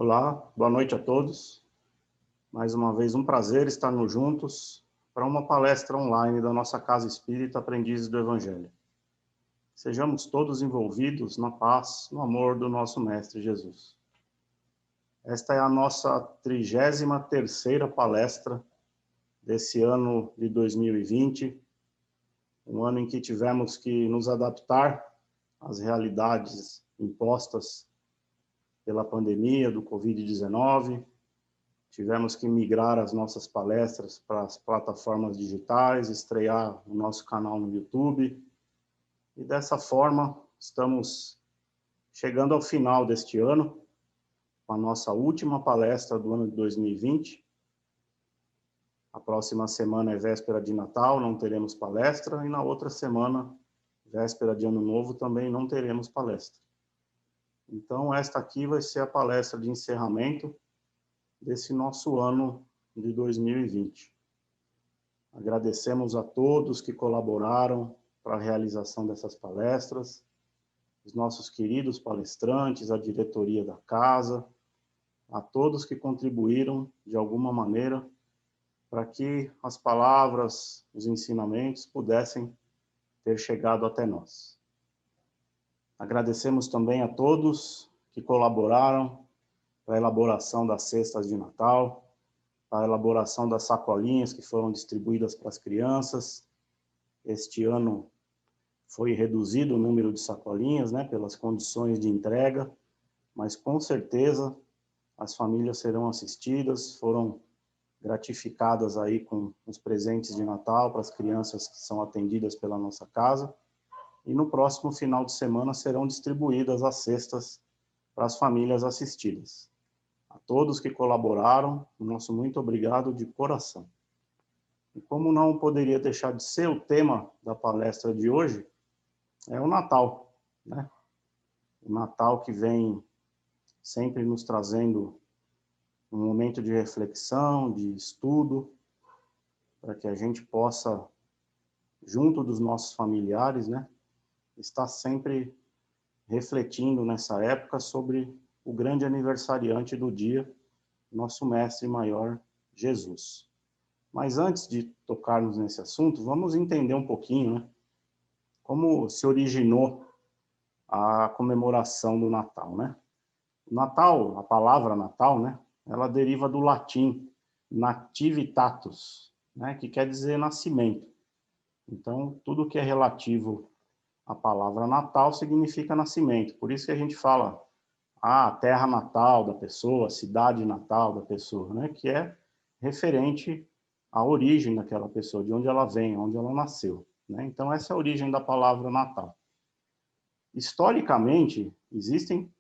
Olá, boa noite a todos. Mais uma vez, um prazer estarmos juntos para uma palestra online da nossa Casa Espírita Aprendizes do Evangelho. Sejamos todos envolvidos na paz, no amor do nosso Mestre Jesus. Esta é a nossa 33ª palestra desse ano de 2020, um ano em que tivemos que nos adaptar às realidades impostas pela pandemia do Covid-19, tivemos que migrar as nossas palestras para as plataformas digitais, estrear o nosso canal no YouTube, e dessa forma estamos chegando ao final deste ano, com a nossa última palestra do ano de 2020. A próxima semana é véspera de Natal, não teremos palestra, e na outra semana, véspera de Ano Novo, também não teremos palestra. Então, esta aqui vai ser a palestra de encerramento desse nosso ano de 2020. Agradecemos a todos que colaboraram para a realização dessas palestras, os nossos queridos palestrantes, a diretoria da casa, a todos que contribuíram de alguma maneira para que as palavras, os ensinamentos pudessem ter chegado até nós. Agradecemos também a todos que colaboraram para a elaboração das cestas de Natal, para a elaboração das sacolinhas que foram distribuídas para as crianças. Este ano foi reduzido o número de sacolinhas, pelas condições de entrega, mas com certeza as famílias serão assistidas, foram gratificadas aí com os presentes de Natal para as crianças que são atendidas pela nossa casa, e no próximo final de semana serão distribuídas as cestas para as famílias assistidas. A todos que colaboraram, o nosso muito obrigado de coração. E como não poderia deixar de ser o tema da palestra de hoje, é o Natal, O Natal que vem sempre nos trazendo um momento de reflexão, de estudo, para que a gente possa, junto dos nossos familiares, estar sempre refletindo nessa época sobre o grande aniversariante do dia, nosso Mestre Maior, Jesus. Mas antes de tocarmos nesse assunto, vamos entender um pouquinho, como se originou a comemoração do Natal, O Natal, a palavra Natal, ela deriva do latim nativitatus, que quer dizer nascimento. Então, tudo que é relativo à palavra Natal significa nascimento. Por isso que a gente fala a terra natal da pessoa, a cidade natal da pessoa, que é referente à origem daquela pessoa, de onde ela vem, onde ela nasceu. Então, essa é a origem da palavra Natal. Historicamente, existem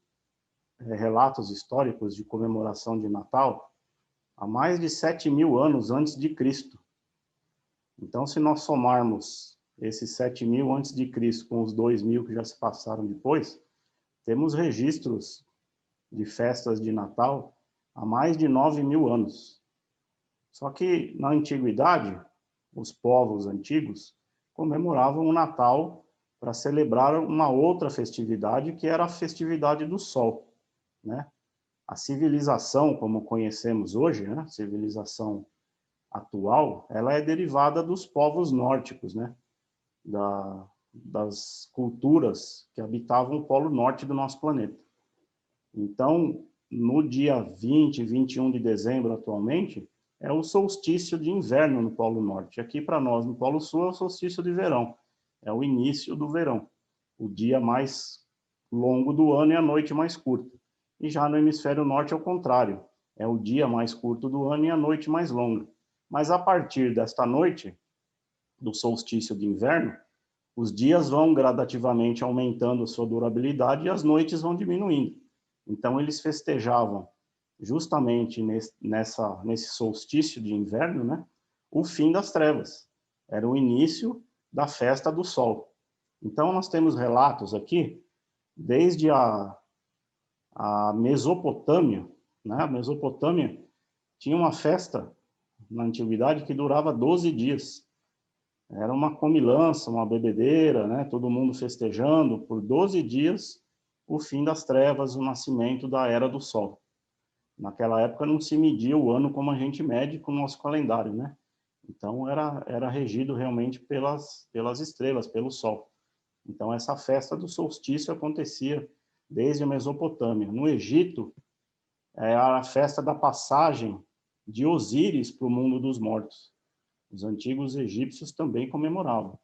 relatos históricos de comemoração de Natal há mais de 7.000 anos antes de Cristo. Então, se nós somarmos esses 7.000 antes de Cristo com os 2.000 que já se passaram depois, temos registros de festas de Natal há mais de 9.000 anos. Só que, na Antiguidade, os povos antigos comemoravam o Natal para celebrar uma outra festividade, que era a festividade do Sol. A civilização, como conhecemos hoje, a civilização atual, ela é derivada dos povos nórdicos, das culturas que habitavam o polo norte do nosso planeta. Então, no dia 20 e 21 de dezembro, atualmente, é o solstício de inverno no Polo Norte. Aqui, para nós, no Polo Sul, é o solstício de verão. É o início do verão. O dia mais longo do ano e a noite mais curta. E já no hemisfério norte, é o contrário. É o dia mais curto do ano e a noite mais longa. Mas a partir desta noite, do solstício de inverno, os dias vão gradativamente aumentando a sua durabilidade e as noites vão diminuindo. Então, eles festejavam justamente nesse solstício de inverno, o fim das trevas. Era o início da festa do sol. Então, nós temos relatos aqui, desde a Mesopotâmia, A Mesopotâmia tinha uma festa na antiguidade que durava 12 dias. Era uma comilança, uma bebedeira, todo mundo festejando por 12 dias o fim das trevas, o nascimento da Era do Sol. Naquela época não se media o ano como a gente mede com o nosso calendário, né? Então era regido realmente pelas estrelas, pelo sol. Então essa festa do solstício acontecia desde a Mesopotâmia. No Egito, era a festa da passagem de Osíris para o mundo dos mortos. Os antigos egípcios também comemoravam.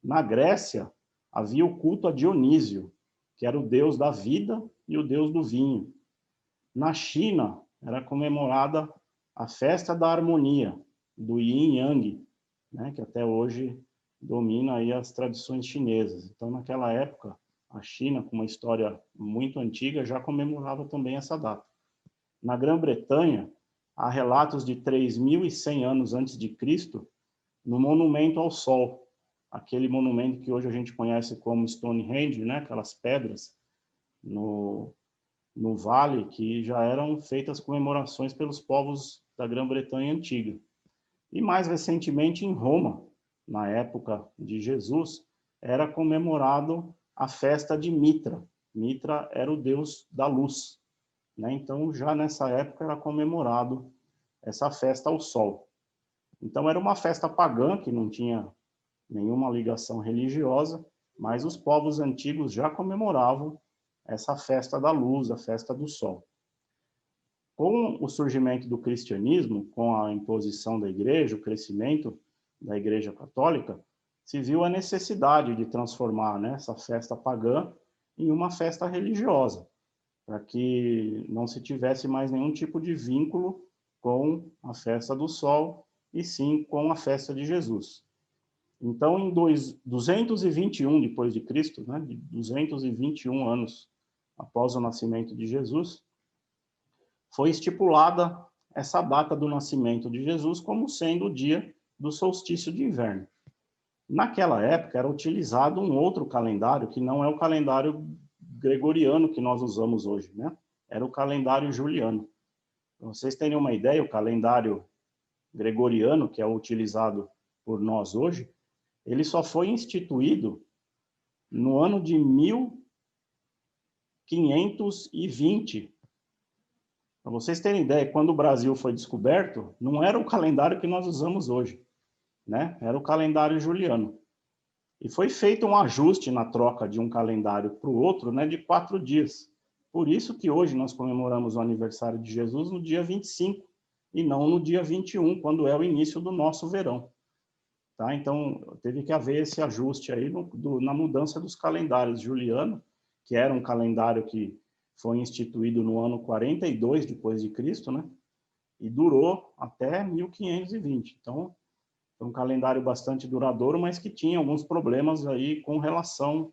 Na Grécia, havia o culto a Dionísio, que era o deus da vida e o deus do vinho. Na China, era comemorada a festa da harmonia, do Yin Yang, né, que até hoje domina aí as tradições chinesas. Então, naquela época, a China, com uma história muito antiga, já comemorava também essa data. Na Grã-Bretanha, há relatos de 3.100 anos antes de Cristo, no Monumento ao Sol, aquele monumento que hoje a gente conhece como Stonehenge, né, aquelas pedras no vale, que já eram feitas comemorações pelos povos da Grã-Bretanha antiga. E mais recentemente em Roma, na época de Jesus, era comemorado a festa de Mitra. Mitra era o deus da luz, né? Então, já nessa época era comemorado essa festa ao sol. Então, era uma festa pagã, que não tinha nenhuma ligação religiosa, mas os povos antigos já comemoravam essa festa da luz, a festa do sol. Com o surgimento do cristianismo, com a imposição da igreja, o crescimento da igreja católica, se viu a necessidade de transformar, né, essa festa pagã em uma festa religiosa, para que não se tivesse mais nenhum tipo de vínculo com a festa do sol, e sim com a festa de Jesus. Então, em 221 depois de Cristo, né, 221 anos após o nascimento de Jesus, foi estipulada essa data do nascimento de Jesus como sendo o dia do solstício de inverno. Naquela época era utilizado um outro calendário que não é o calendário gregoriano que nós usamos hoje, né? Era o calendário juliano. Para vocês terem uma ideia, o calendário gregoriano, que é o utilizado por nós hoje, ele só foi instituído no ano de 1520. Para vocês terem ideia, quando o Brasil foi descoberto, não era o calendário que nós usamos hoje, né? Era o calendário juliano. E foi feito um ajuste na troca de um calendário para o outro, né, de 4 dias. Por isso que hoje nós comemoramos o aniversário de Jesus no dia 25 e não no dia 21, quando é o início do nosso verão. Tá? Então, teve que haver esse ajuste aí na mudança dos calendários juliano, que era um calendário que foi instituído no ano 42 depois de Cristo, né? E durou até 1520. Então, foi um calendário bastante duradouro, mas que tinha alguns problemas aí com relação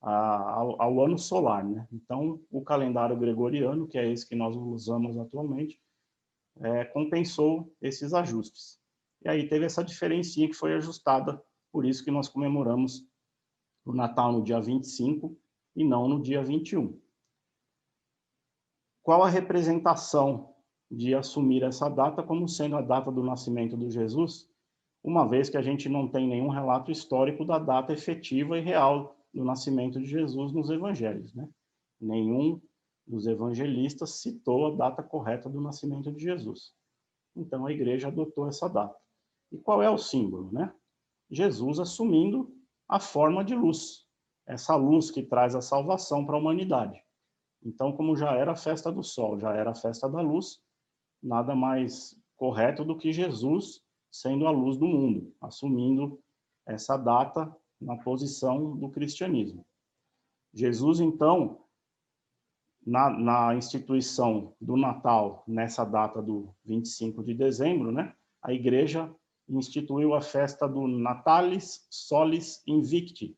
ao ano solar, né? Então, o calendário gregoriano, que é esse que nós usamos atualmente, compensou esses ajustes. E aí teve essa diferencinha que foi ajustada, por isso que nós comemoramos o Natal no dia 25 e não no dia 21. Qual a representação de assumir essa data como sendo a data do nascimento de Jesus, uma vez que a gente não tem nenhum relato histórico da data efetiva e real do nascimento de Jesus nos evangelhos, né? Nenhum dos evangelistas citou a data correta do nascimento de Jesus. Então a igreja adotou essa data. E qual é o símbolo, né? Jesus assumindo a forma de luz, essa luz que traz a salvação para a humanidade. Então, como já era a festa do sol, já era a festa da luz, nada mais correto do que Jesus sendo a luz do mundo, assumindo essa data na posição do cristianismo. Jesus, então, na instituição do Natal, nessa data do 25 de dezembro, né, a igreja instituiu a festa do Natalis Solis Invicti,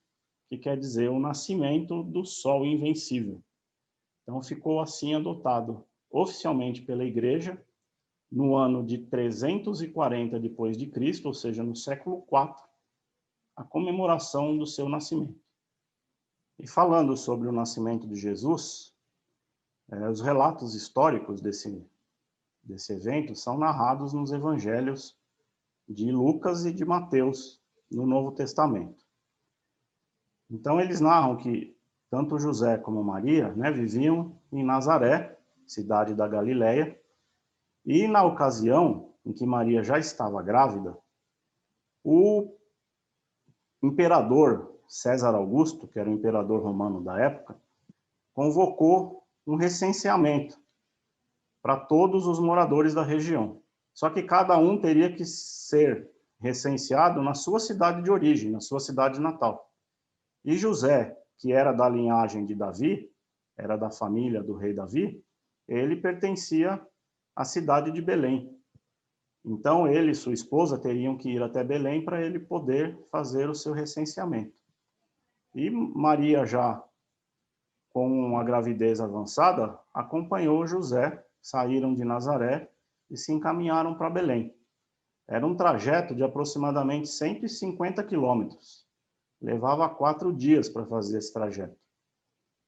que quer dizer o nascimento do sol invencível. Então ficou assim adotado oficialmente pela igreja no ano de 340 depois de Cristo, ou seja, no século IV, a comemoração do seu nascimento. E falando sobre o nascimento de Jesus, os relatos históricos desse evento são narrados nos evangelhos de Lucas e de Mateus, no Novo Testamento. Então, eles narram que tanto José como Maria, né, viviam em Nazaré, cidade da Galileia, E na ocasião em que Maria já estava grávida, o imperador César Augusto, que era o imperador romano da época, convocou um recenseamento para todos os moradores da região. Só que cada um teria que ser recenseado na sua cidade de origem, na sua cidade natal. E José, que era da linhagem de Davi, era da família do rei Davi, ele pertencia à cidade de Belém. Então, ele e sua esposa teriam que ir até Belém para ele poder fazer o seu recenseamento. E Maria, já com a gravidez avançada, acompanhou José, saíram de Nazaré e se encaminharam para Belém. Era um trajeto de aproximadamente 150 quilômetros. Levava 4 dias para fazer esse trajeto.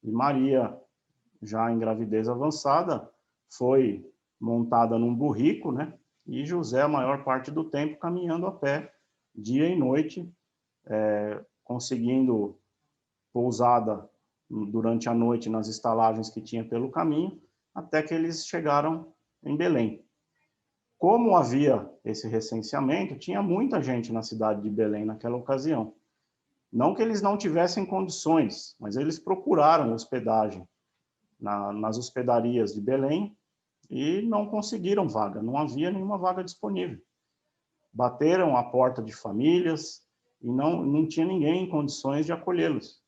E Maria, já em gravidez avançada, foi montada num burrico, né? E José, a maior parte do tempo, caminhando a pé, dia e noite, conseguindo pousada durante a noite nas estalagens que tinha pelo caminho, até que eles chegaram em Belém. Como havia esse recenseamento, tinha muita gente na cidade de Belém naquela ocasião. Não que eles não tivessem condições, mas eles procuraram hospedagem nas hospedarias de Belém e não conseguiram vaga, não havia nenhuma vaga disponível. Bateram a porta de famílias e não tinha ninguém em condições de acolhê-los.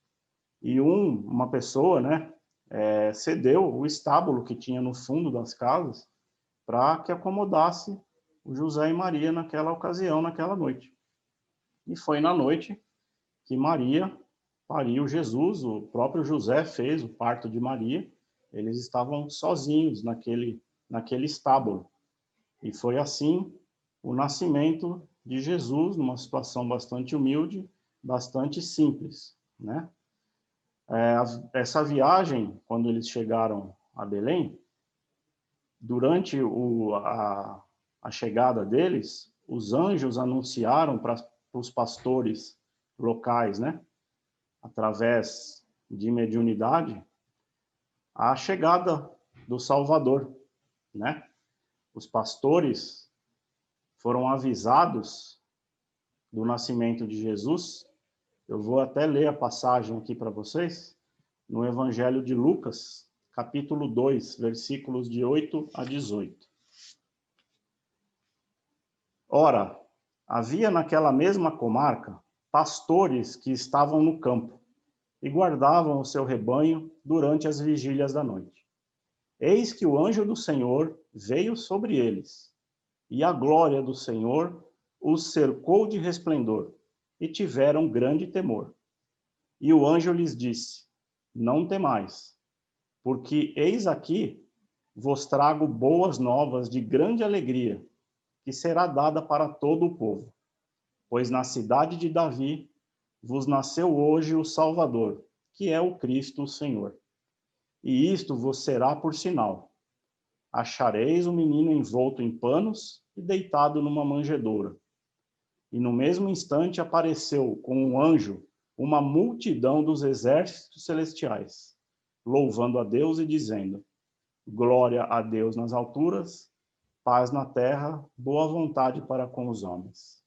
E uma pessoa, né, cedeu o estábulo que tinha no fundo das casas para que acomodasse o José e Maria naquela ocasião, naquela noite. E foi na noite que Maria pariu Jesus, o próprio José fez o parto de Maria, eles estavam sozinhos naquele estábulo. E foi assim o nascimento de Jesus, numa situação bastante humilde, bastante simples, né? Essa viagem, quando eles chegaram a Belém, durante a chegada deles, os anjos anunciaram para os pastores locais, né, através de mediunidade, a chegada do Salvador, né? Os pastores foram avisados do nascimento de Jesus. Eu vou até ler a passagem aqui para vocês, no Evangelho de Lucas, capítulo 2, versículos de 8 a 18. Ora, havia naquela mesma comarca pastores que estavam no campo e guardavam o seu rebanho durante as vigílias da noite. Eis que o anjo do Senhor veio sobre eles, e a glória do Senhor os cercou de resplendor, e tiveram grande temor. E o anjo lhes disse: Não temais, porque eis aqui vos trago boas novas de grande alegria, que será dada para todo o povo. Pois na cidade de Davi vos nasceu hoje o Salvador, que é o Cristo o Senhor. E isto vos será por sinal: achareis o menino envolto em panos e deitado numa manjedoura. E no mesmo instante apareceu com um anjo uma multidão dos exércitos celestiais, louvando a Deus e dizendo: Glória a Deus nas alturas, paz na terra, boa vontade para com os homens.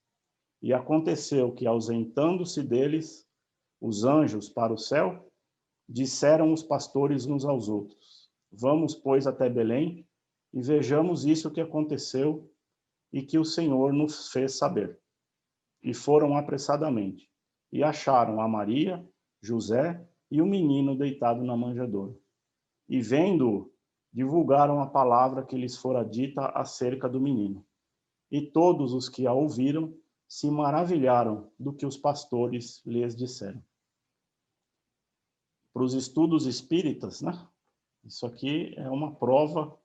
E aconteceu que, ausentando-se deles, os anjos para o céu, disseram os pastores uns aos outros: Vamos, pois, até Belém e vejamos isso que aconteceu e que o Senhor nos fez saber. E foram apressadamente, e acharam a Maria, José e o menino deitado na manjedoura. E vendo-o, divulgaram a palavra que lhes fora dita acerca do menino. E todos os que a ouviram se maravilharam do que os pastores lhes disseram. Para os estudos espíritas, né? Isso aqui é uma prova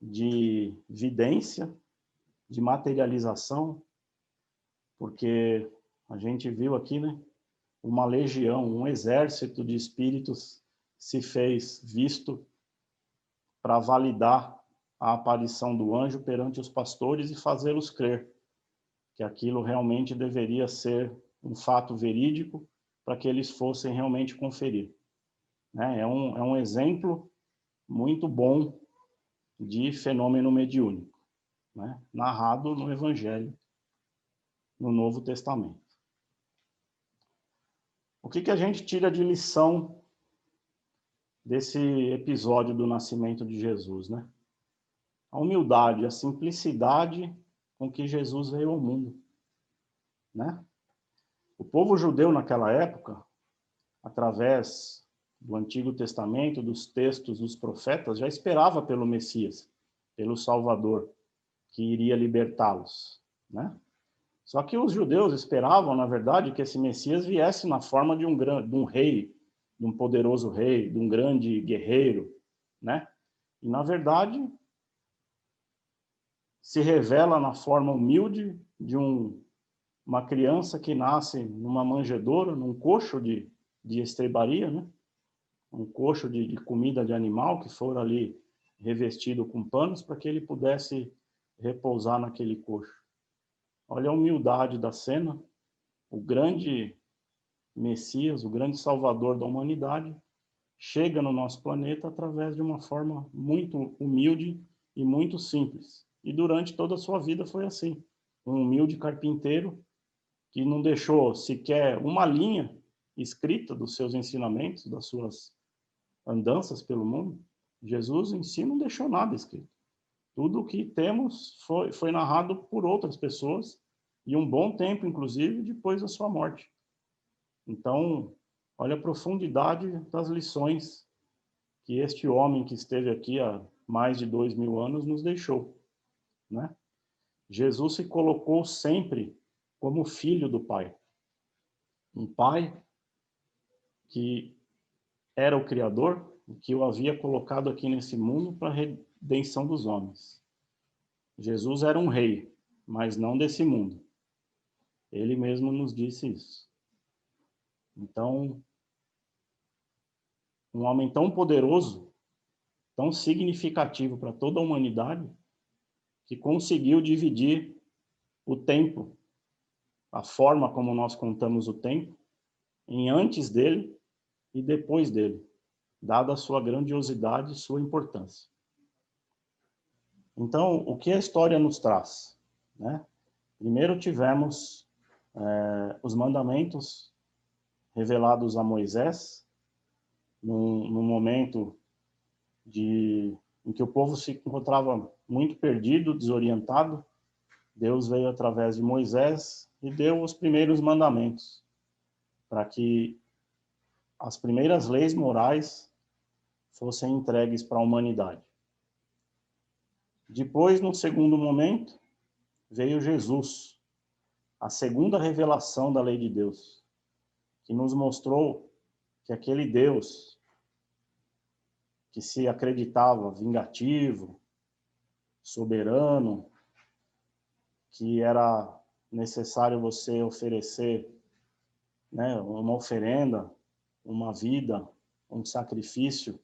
de vidência, de materialização, porque a gente viu aqui, né? Uma legião, um exército de espíritos se fez visto para validar a aparição do anjo perante os pastores e fazê-los crer que aquilo realmente deveria ser um fato verídico para que eles fossem realmente conferir. É um exemplo muito bom de fenômeno mediúnico, né? Narrado no Evangelho, no Novo Testamento. O que a gente tira de lição desse episódio do nascimento de Jesus, né? A humildade, a simplicidade com que Jesus veio ao mundo, né? O povo judeu naquela época, através do Antigo Testamento, dos textos dos profetas, já esperava pelo Messias, pelo Salvador, que iria libertá-los, né? Só que os judeus esperavam, na verdade, que esse Messias viesse na forma de um rei, de um poderoso rei, de um grande guerreiro, né? E, na verdade, se revela na forma humilde de uma criança que nasce numa manjedoura, num coxo de estrebaria, né? Um coxo de comida de animal que for ali revestido com panos para que ele pudesse repousar naquele coxo. Olha a humildade da cena, o grande Messias, o grande Salvador da humanidade, chega no nosso planeta através de uma forma muito humilde e muito simples. E durante toda a sua vida foi assim. Um humilde carpinteiro que não deixou sequer uma linha escrita dos seus ensinamentos, das suas andanças pelo mundo. Jesus em si não deixou nada escrito. Tudo o que temos foi narrado por outras pessoas, e um bom tempo, inclusive, depois da sua morte. Então, olha a profundidade das lições que este homem que esteve aqui há mais de 2000 anos nos deixou, né? Jesus se colocou sempre como filho do Pai. Um Pai que era o Criador, que o havia colocado aqui nesse mundo para a redenção dos homens. Jesus era um rei, mas não desse mundo. Ele mesmo nos disse isso. Então, um homem tão poderoso, tão significativo para toda a humanidade, que conseguiu dividir o tempo, a forma como nós contamos o tempo, em antes dele e depois dele, dada a sua grandiosidade e sua importância. Então, o que a história nos traz, né? Primeiro tivemos os mandamentos revelados a Moisés, num momento em que o povo se encontrava muito perdido, desorientado. Deus veio através de Moisés e deu os primeiros mandamentos, para que as primeiras leis morais fossem entregues para a humanidade. Depois, no segundo momento, veio Jesus, a segunda revelação da lei de Deus, que nos mostrou que aquele Deus que se acreditava vingativo, soberano, que era necessário você oferecer, né, uma oferenda, uma vida, um sacrifício,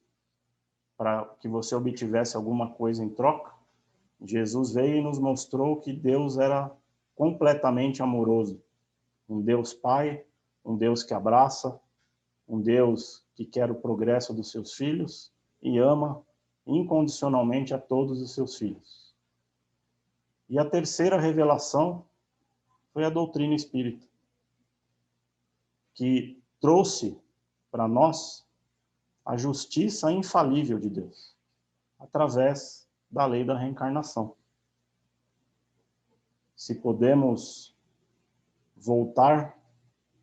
para que você obtivesse alguma coisa em troca. Jesus veio e nos mostrou que Deus era completamente amoroso. Um Deus Pai, um Deus que abraça, um Deus que quer o progresso dos seus filhos e ama incondicionalmente a todos os seus filhos. E a terceira revelação foi a doutrina espírita, que trouxe para nós a justiça infalível de Deus, através da lei da reencarnação. Se podemos voltar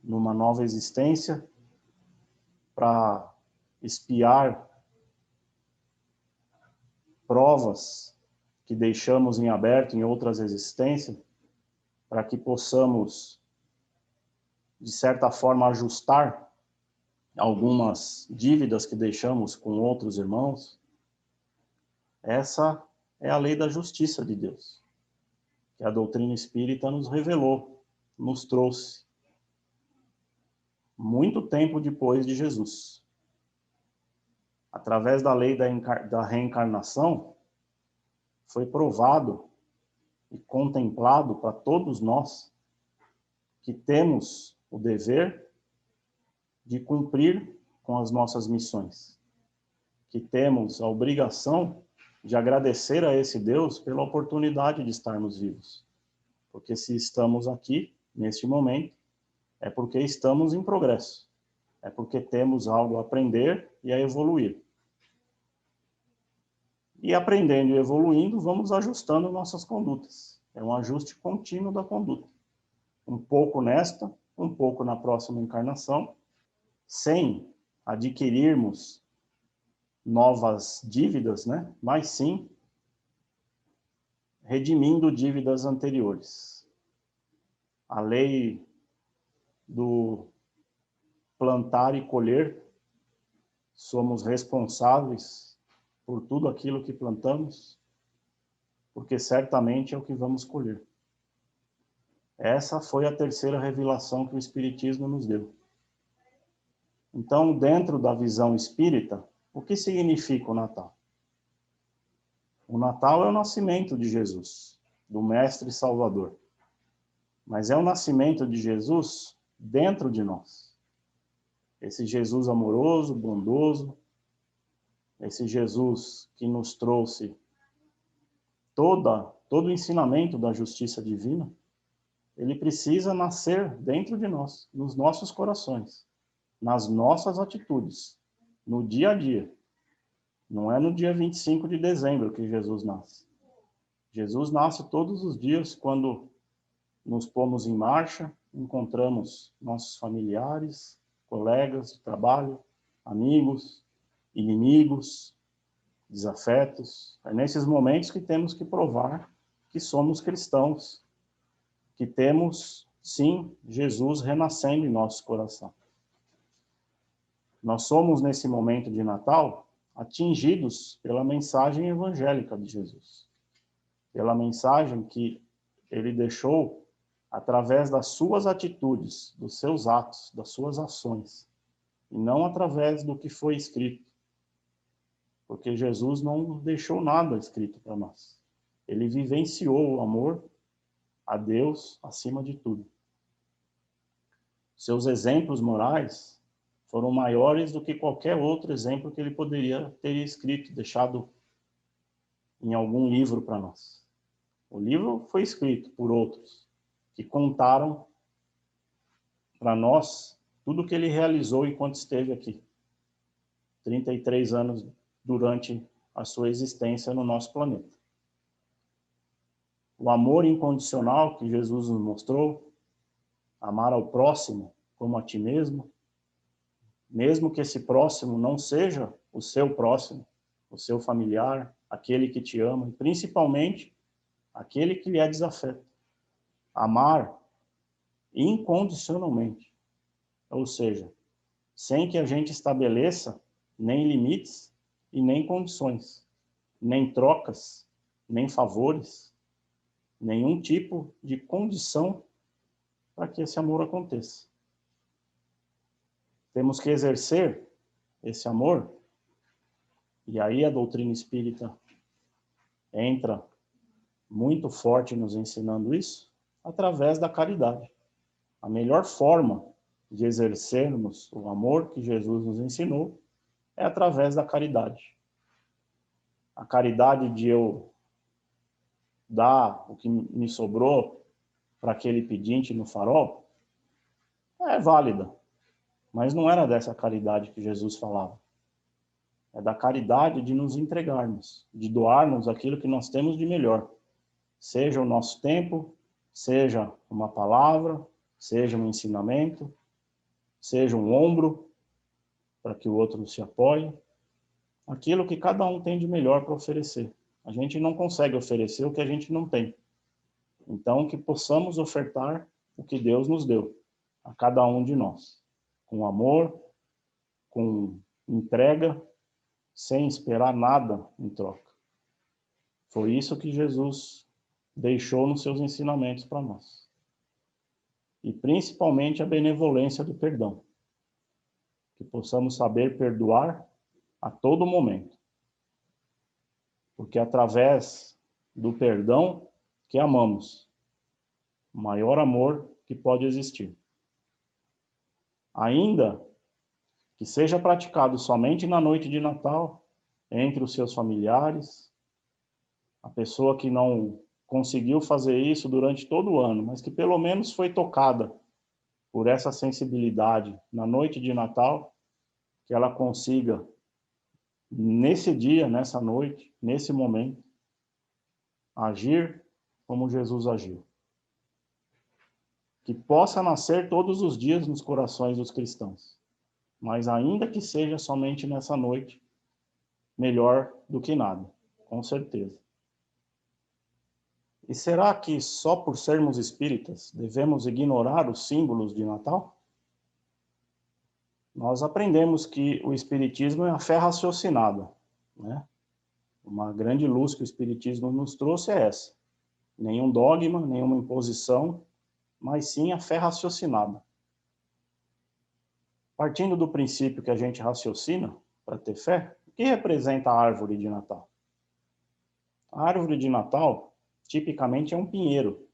numa nova existência para espiar provas que deixamos em aberto em outras existências, para que possamos, de certa forma, ajustar algumas dívidas que deixamos com outros irmãos, essa é a lei da justiça de Deus, que a doutrina espírita nos revelou, nos trouxe, muito tempo depois de Jesus. Através da lei da reencarnação, foi provado e contemplado para todos nós que temos o dever de cumprir com as nossas missões, que temos a obrigação de agradecer a esse Deus pela oportunidade de estarmos vivos. Porque se estamos aqui, neste momento, é porque estamos em progresso. É porque temos algo a aprender e a evoluir. E aprendendo e evoluindo, vamos ajustando nossas condutas. É um ajuste contínuo da conduta. Um pouco nesta, um pouco na próxima encarnação, sem adquirirmos novas dívidas, né? Mas sim redimindo dívidas anteriores. A lei do plantar e colher, somos responsáveis por tudo aquilo que plantamos, porque certamente é o que vamos colher. Essa foi a terceira revelação que o Espiritismo nos deu. Então, dentro da visão espírita, o que significa o Natal? O Natal é o nascimento de Jesus, do Mestre Salvador. Mas é o nascimento de Jesus dentro de nós. Esse Jesus amoroso, bondoso, esse Jesus que nos trouxe todo o ensinamento da justiça divina, ele precisa nascer dentro de nós, nos nossos corações, nas nossas atitudes, no dia a dia. Não é no dia 25 de dezembro que Jesus nasce. Jesus nasce todos os dias quando nos pomos em marcha, encontramos nossos familiares, colegas de trabalho, amigos, inimigos, desafetos. É nesses momentos que temos que provar que somos cristãos, que temos, sim, Jesus renascendo em nosso coração. Nós somos, nesse momento de Natal, atingidos pela mensagem evangélica de Jesus, pela mensagem que ele deixou através das suas atitudes, dos seus atos, das suas ações, e não através do que foi escrito. Porque Jesus não deixou nada escrito para nós. Ele vivenciou o amor a Deus acima de tudo. Seus exemplos morais foram maiores do que qualquer outro exemplo que ele poderia ter escrito, deixado em algum livro para nós. O livro foi escrito por outros, que contaram para nós tudo o que ele realizou enquanto esteve aqui. 33 anos durante a sua existência no nosso planeta. O amor incondicional que Jesus nos mostrou, amar ao próximo como a ti mesmo, mesmo que esse próximo não seja o seu próximo, o seu familiar, aquele que te ama, e principalmente aquele que lhe é desafeto. Amar incondicionalmente, ou seja, sem que a gente estabeleça nem limites e nem condições, nem trocas, nem favores, nenhum tipo de condição para que esse amor aconteça. Temos que exercer esse amor, e aí a doutrina espírita entra muito forte nos ensinando isso, através da caridade. A melhor forma de exercermos o amor que Jesus nos ensinou é através da caridade. A caridade de eu dar o que me sobrou para aquele pedinte no farol é válida, mas não era dessa caridade que Jesus falava. É da caridade de nos entregarmos, de doarmos aquilo que nós temos de melhor. Seja o nosso tempo, seja uma palavra, seja um ensinamento, seja um ombro para que o outro se apoie. Aquilo que cada um tem de melhor para oferecer. A gente não consegue oferecer o que a gente não tem. Então, que possamos ofertar o que Deus nos deu, a cada um de nós, com amor, com entrega, sem esperar nada em troca. Foi isso que Jesus deixou nos seus ensinamentos para nós. E principalmente a benevolência do perdão. Que possamos saber perdoar a todo momento. Porque através do perdão que amamos, o maior amor que pode existir. Ainda que seja praticado somente na noite de Natal, entre os seus familiares, A pessoa que não conseguiu fazer isso durante todo o ano, mas que pelo menos foi tocada por essa sensibilidade na noite de Natal, que ela consiga, nesse dia, nessa noite, nesse momento, agir como Jesus agiu. Que possa nascer todos os dias nos corações dos cristãos, mas ainda que seja somente nessa noite, melhor do que nada, com certeza. E será que só por sermos espíritas devemos ignorar os símbolos de Natal? Nós aprendemos que o espiritismo é a fé raciocinada, né? Uma grande luz que o espiritismo nos trouxe é essa. Nenhum dogma, nenhuma imposição, mas sim a fé raciocinada. Partindo do princípio que a gente raciocina para ter fé, o que representa a árvore de Natal? A árvore de Natal, tipicamente, é um pinheiro.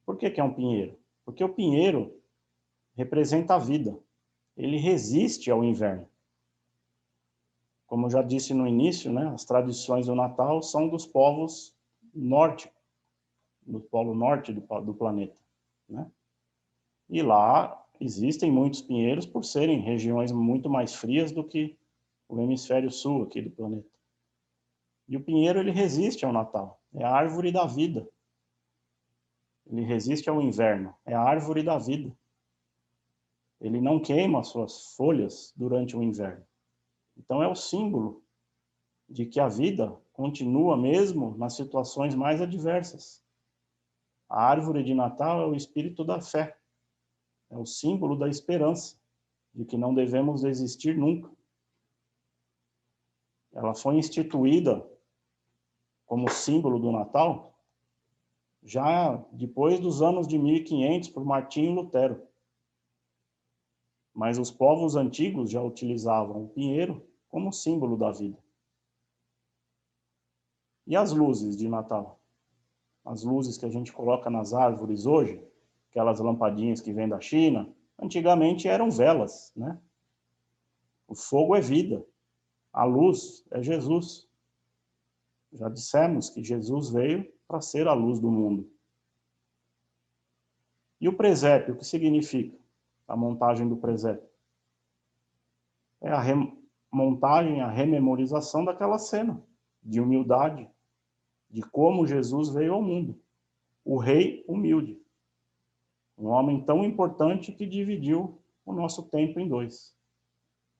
Por que é um pinheiro? Porque o pinheiro representa a vida. Ele resiste ao inverno. Como eu já disse no início, né, as tradições do Natal são dos povos norte, do polo norte do planeta, né? E lá existem muitos pinheiros por serem regiões muito mais frias do que o hemisfério sul aqui do planeta. E o pinheiro, ele resiste ao Natal. É a árvore da vida. Ele resiste ao inverno. É a árvore da vida. Ele não queima as suas folhas durante o inverno. Então é o símbolo de que a vida continua mesmo nas situações mais adversas. A árvore de Natal é o espírito da fé. É o símbolo da esperança, de que não devemos desistir nunca. Ela foi instituída como símbolo do Natal já depois dos anos de 1500 por Martinho Lutero. Mas os povos antigos já utilizavam o pinheiro como símbolo da vida. E as luzes de Natal? As luzes que a gente coloca nas árvores hoje, aquelas lampadinhas que vêm da China, antigamente eram velas, né? O fogo é vida, a luz é Jesus. Já dissemos que Jesus veio para ser a luz do mundo. E o presépio, o que significa a montagem do presépio? É a montagem, a rememorização daquela cena de humildade, de como Jesus veio ao mundo. O rei humilde. Um homem tão importante que dividiu o nosso tempo em dois.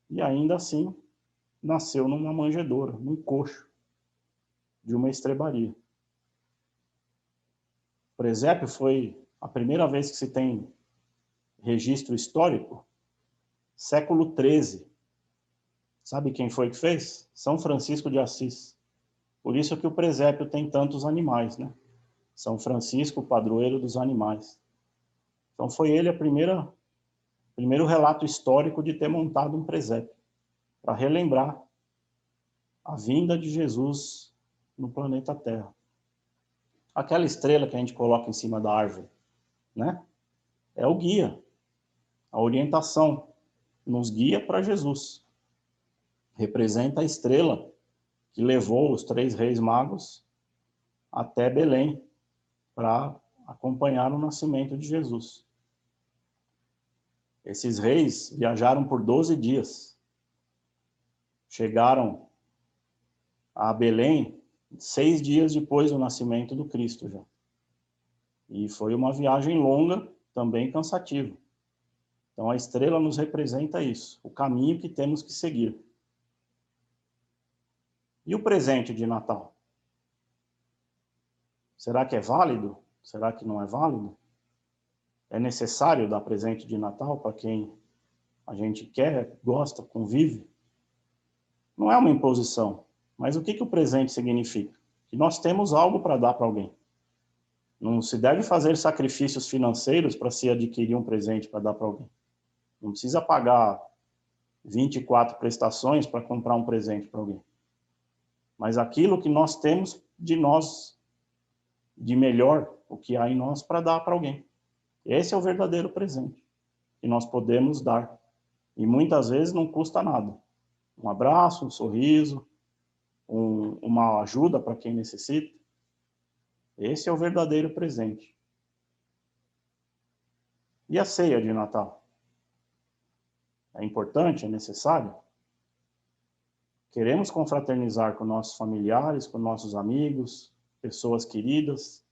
E ainda assim, nasceu numa manjedoura, num coxo de uma estrebaria. O presépio foi a primeira vez que se tem registro histórico, século XIII. Sabe quem foi que fez? São Francisco de Assis. Por isso que o presépio tem tantos animais, né? São Francisco, padroeiro dos animais. Então foi ele primeiro relato histórico de ter montado um presépio, para relembrar a vinda de Jesus no planeta Terra. Aquela estrela que a gente coloca em cima da árvore, né? É o guia, a orientação, nos guia para Jesus. Representa a estrela que levou os 3 reis magos até Belém para acompanhar o nascimento de Jesus. Esses reis viajaram por 12 dias. Chegaram a Belém 6 dias depois do nascimento do Cristo já. E foi uma viagem longa, também cansativa. Então a estrela nos representa isso, o caminho que temos que seguir. E o presente de Natal? Será que é válido? Será que não é válido? É necessário dar presente de Natal para quem a gente quer, gosta, convive? Não é uma imposição, mas o que o presente significa? Que nós temos algo para dar para alguém. Não se deve fazer sacrifícios financeiros para se adquirir um presente para dar para alguém. Não precisa pagar 24 prestações para comprar um presente para alguém. Mas aquilo que nós temos de nós, de melhor, o que há em nós para dar para alguém. Esse é o verdadeiro presente que nós podemos dar. E muitas vezes não custa nada. Um abraço, um sorriso, uma ajuda para quem necessita. Esse é o verdadeiro presente. E a ceia de Natal? É importante? É necessário? Queremos confraternizar com nossos familiares, com nossos amigos, pessoas queridas.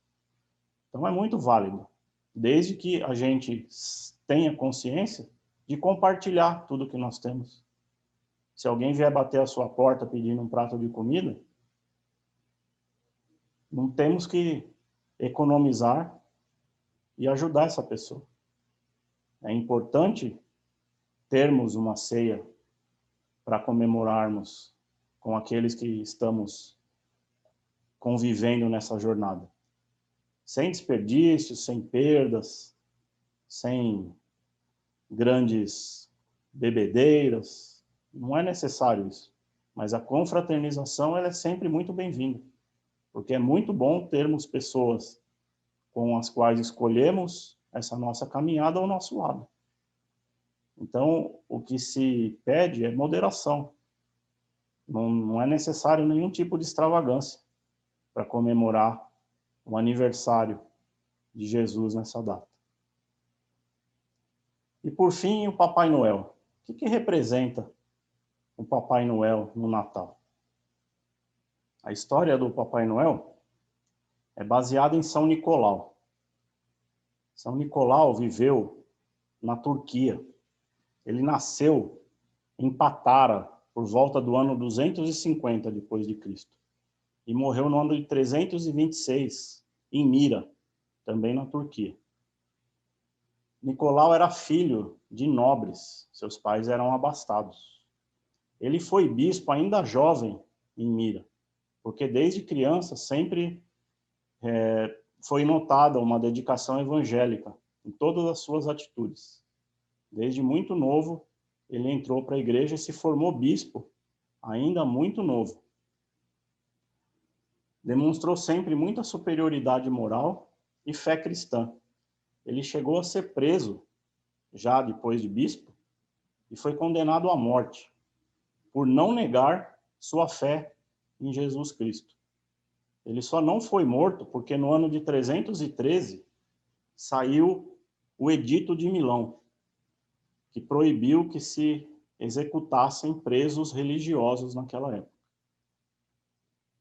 Então é muito válido, desde que a gente tenha consciência de compartilhar tudo que nós temos. Se alguém vier bater a sua porta pedindo um prato de comida, não temos que economizar e ajudar essa pessoa. É importante termos uma ceia para comemorarmos com aqueles que estamos convivendo nessa jornada. Sem desperdícios, sem perdas, sem grandes bebedeiras. Não é necessário isso. Mas a confraternização ela é sempre muito bem-vinda, porque é muito bom termos pessoas com as quais escolhemos essa nossa caminhada ao nosso lado. Então, o que se pede é moderação. Não é necessário nenhum tipo de extravagância para comemorar o aniversário de Jesus nessa data. E por fim, o Papai Noel. O que representa o Papai Noel no Natal? A história do Papai Noel é baseada em São Nicolau. São Nicolau viveu na Turquia. Ele nasceu em Patara por volta do ano 250 depois de Cristo e morreu no ano de 326 em Mira, também na Turquia. Nicolau era filho de nobres, seus pais eram abastados. Ele foi bispo ainda jovem em Mira, porque desde criança sempre foi notada uma dedicação evangélica em todas as suas atitudes. Desde muito novo, ele entrou para a igreja e se formou bispo, ainda muito novo. Demonstrou sempre muita superioridade moral e fé cristã. Ele chegou a ser preso, já depois de bispo, e foi condenado à morte, por não negar sua fé em Jesus Cristo. Ele só não foi morto porque no ano de 313 saiu o Edito de Milão, que proibiu que se executassem presos religiosos naquela época.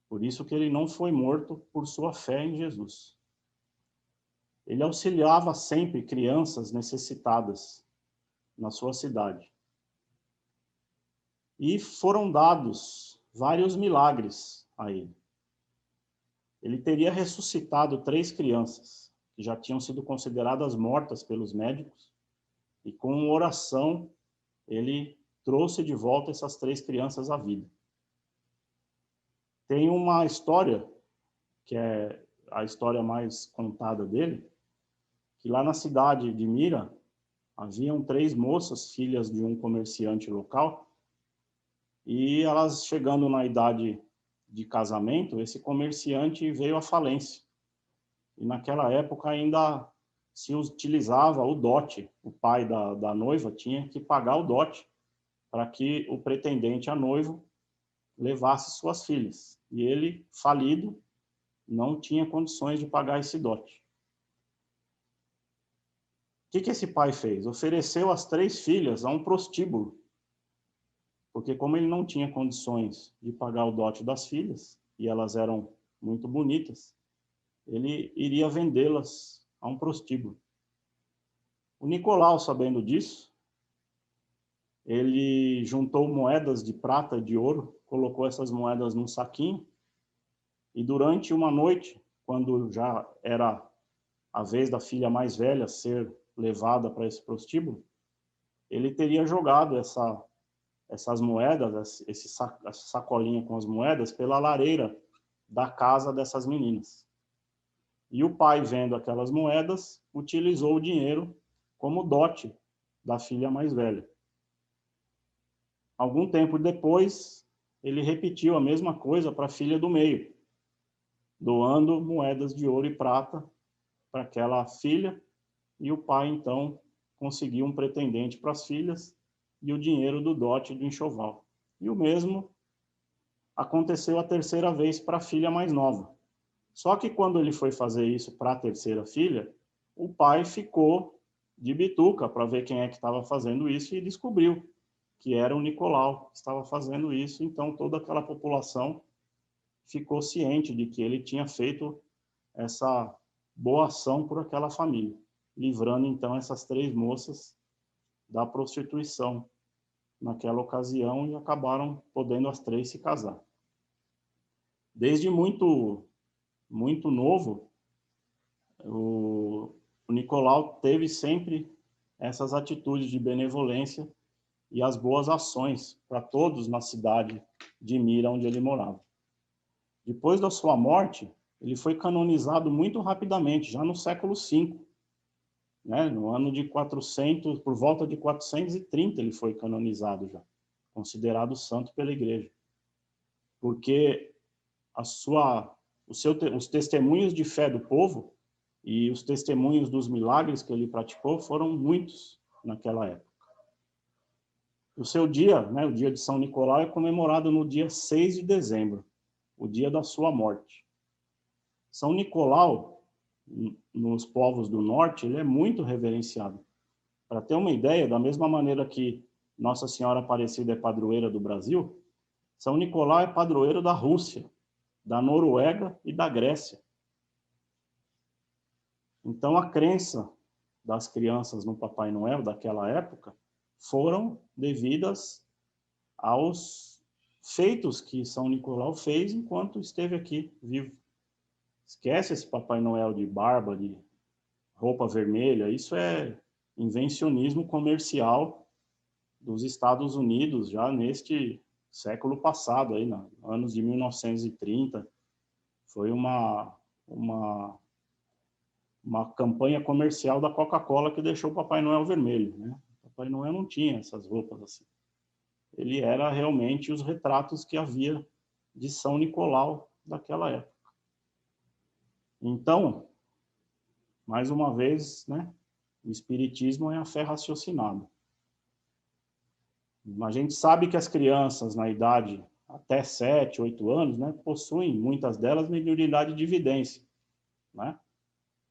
Por isso que ele não foi morto por sua fé em Jesus. Ele auxiliava sempre crianças necessitadas na sua cidade. E foram dados vários milagres a ele. Ele teria ressuscitado 3 crianças, que já tinham sido consideradas mortas pelos médicos, e com oração ele trouxe de volta essas 3 crianças à vida. Tem uma história, que é a história mais contada dele, que lá na cidade de Mira, haviam 3 moças, filhas de um comerciante local, e elas chegando na idade de casamento, esse comerciante veio à falência. E naquela época ainda se utilizava o dote. O pai da noiva tinha que pagar o dote para que o pretendente a noivo levasse suas filhas. E ele, falido, não tinha condições de pagar esse dote. O que esse pai fez? Ofereceu as 3 filhas a um prostíbulo, porque como ele não tinha condições de pagar o dote das filhas, e elas eram muito bonitas, ele iria vendê-las a um prostíbulo. O Nicolau, sabendo disso, ele juntou moedas de prata e de ouro, colocou essas moedas num saquinho, e durante uma noite, quando já era a vez da filha mais velha ser levada para esse prostíbulo, ele teria jogado essas moedas, essa sacolinha com as moedas, pela lareira da casa dessas meninas. E o pai, vendo aquelas moedas, utilizou o dinheiro como dote da filha mais velha. Algum tempo depois, ele repetiu a mesma coisa para a filha do meio, doando moedas de ouro e prata para aquela filha, e o pai, então, conseguiu um pretendente para as filhas e o dinheiro do dote do enxoval. E o mesmo aconteceu a terceira vez para a filha mais nova. Só que quando ele foi fazer isso para a terceira filha, o pai ficou de bituca para ver quem é que estava fazendo isso e descobriu que era o Nicolau que estava fazendo isso. Então toda aquela população ficou ciente de que ele tinha feito essa boa ação por aquela família, livrando então essas 3 moças da prostituição naquela ocasião e acabaram podendo as 3 se casar. Desde muito novo, o Nicolau teve sempre essas atitudes de benevolência e as boas ações para todos na cidade de Mira, onde ele morava. Depois da sua morte, ele foi canonizado muito rapidamente, já no século V. Né? No ano de 400, por volta de 430 ele foi canonizado já, considerado santo pela igreja. Porque os testemunhos de fé do povo e os testemunhos dos milagres que ele praticou foram muitos naquela época. O seu dia, né, o dia de São Nicolau, é comemorado no dia 6 de dezembro, o dia da sua morte. São Nicolau, nos povos do norte, ele é muito reverenciado. Para ter uma ideia, da mesma maneira que Nossa Senhora Aparecida é padroeira do Brasil, São Nicolau é padroeiro da Rússia, da Noruega e da Grécia. Então, a crença das crianças no Papai Noel daquela época foram devidas aos feitos que São Nicolau fez enquanto esteve aqui vivo. Esquece esse Papai Noel de barba, de roupa vermelha, isso é invencionismo comercial dos Estados Unidos já neste século passado, aí, anos de 1930. Foi uma campanha comercial da Coca-Cola que deixou o Papai Noel vermelho. Né? O Papai Noel não tinha essas roupas assim. Ele era realmente os retratos que havia de São Nicolau daquela época. Então, mais uma vez, né, o Espiritismo é a fé raciocinada. A gente sabe que as crianças na idade até 7, 8 anos, né, possuem, muitas delas, mediunidade de vidência. Né?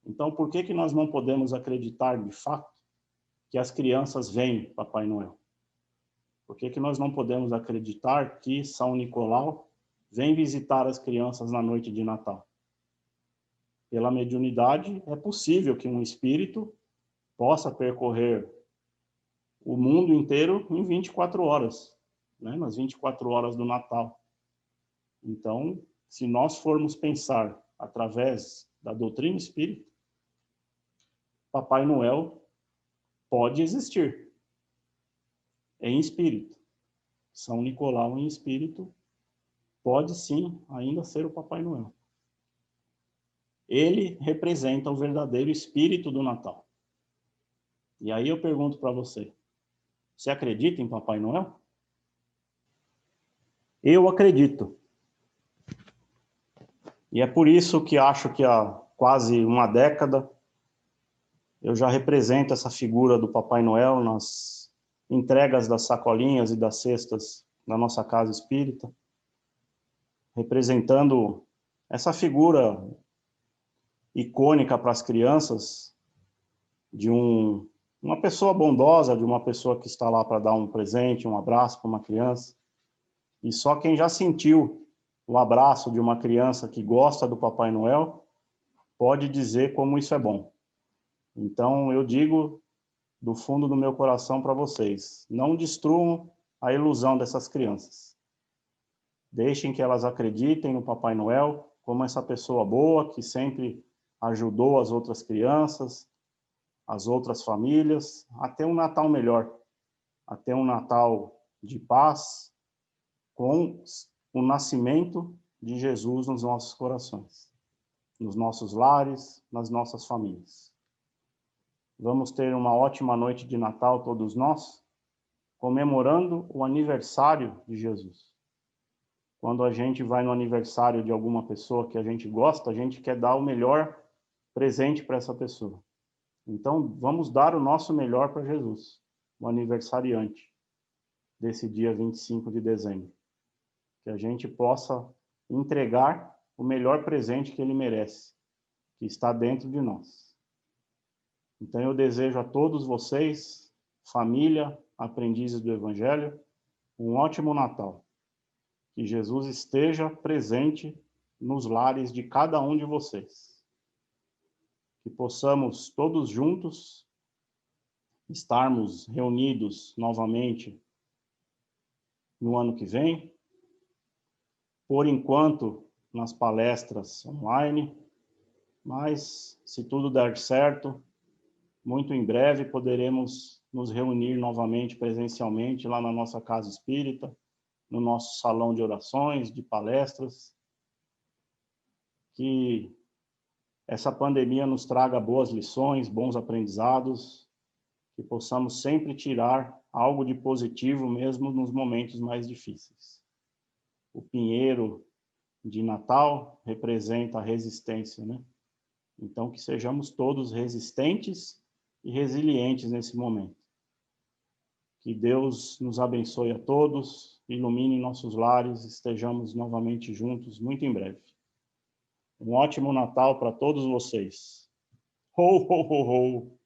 Então, por que nós não podemos acreditar, de fato, que as crianças veem Papai Noel? Por que nós não podemos acreditar que São Nicolau vem visitar as crianças na noite de Natal? Pela mediunidade, é possível que um espírito possa percorrer o mundo inteiro em 24 horas, né? Nas 24 horas do Natal. Então, se nós formos pensar através da doutrina espírita, Papai Noel pode existir em espírito. São Nicolau em espírito pode sim ainda ser o Papai Noel. Ele representa o verdadeiro espírito do Natal. E aí eu pergunto para você, você acredita em Papai Noel? Eu acredito. E é por isso que acho que há quase uma década eu já represento essa figura do Papai Noel nas entregas das sacolinhas e das cestas da nossa casa espírita, representando essa figura icônica para as crianças de uma pessoa bondosa, de uma pessoa que está lá para dar um presente, um abraço para uma criança. E só quem já sentiu o abraço de uma criança que gosta do Papai Noel pode dizer como isso é bom. Então, eu digo do fundo do meu coração para vocês, não destruam a ilusão dessas crianças. Deixem que elas acreditem no Papai Noel como essa pessoa boa que sempre ajudou as outras crianças, as outras famílias, a ter um Natal melhor, a ter um Natal de paz, com o nascimento de Jesus nos nossos corações, nos nossos lares, nas nossas famílias. Vamos ter uma ótima noite de Natal, todos nós, comemorando o aniversário de Jesus. Quando a gente vai no aniversário de alguma pessoa que a gente gosta, a gente quer dar o melhor presente para essa pessoa. Então, vamos dar o nosso melhor para Jesus, o aniversariante desse dia 25 de dezembro. Que a gente possa entregar o melhor presente que ele merece, que está dentro de nós. Então eu desejo a todos vocês, família, aprendizes do Evangelho, um ótimo Natal. Que Jesus esteja presente nos lares de cada um de vocês. Que possamos todos juntos estarmos reunidos novamente no ano que vem, por enquanto nas palestras online, mas se tudo der certo, muito em breve poderemos nos reunir novamente presencialmente lá na nossa casa espírita, no nosso salão de orações, de palestras. Que essa pandemia nos traga boas lições, bons aprendizados, que possamos sempre tirar algo de positivo mesmo nos momentos mais difíceis. O pinheiro de Natal representa a resistência, né? Então, que sejamos todos resistentes e resilientes nesse momento. Que Deus nos abençoe a todos, ilumine nossos lares, estejamos novamente juntos muito em breve. Um ótimo Natal para todos vocês. Ho, ho, ho, ho!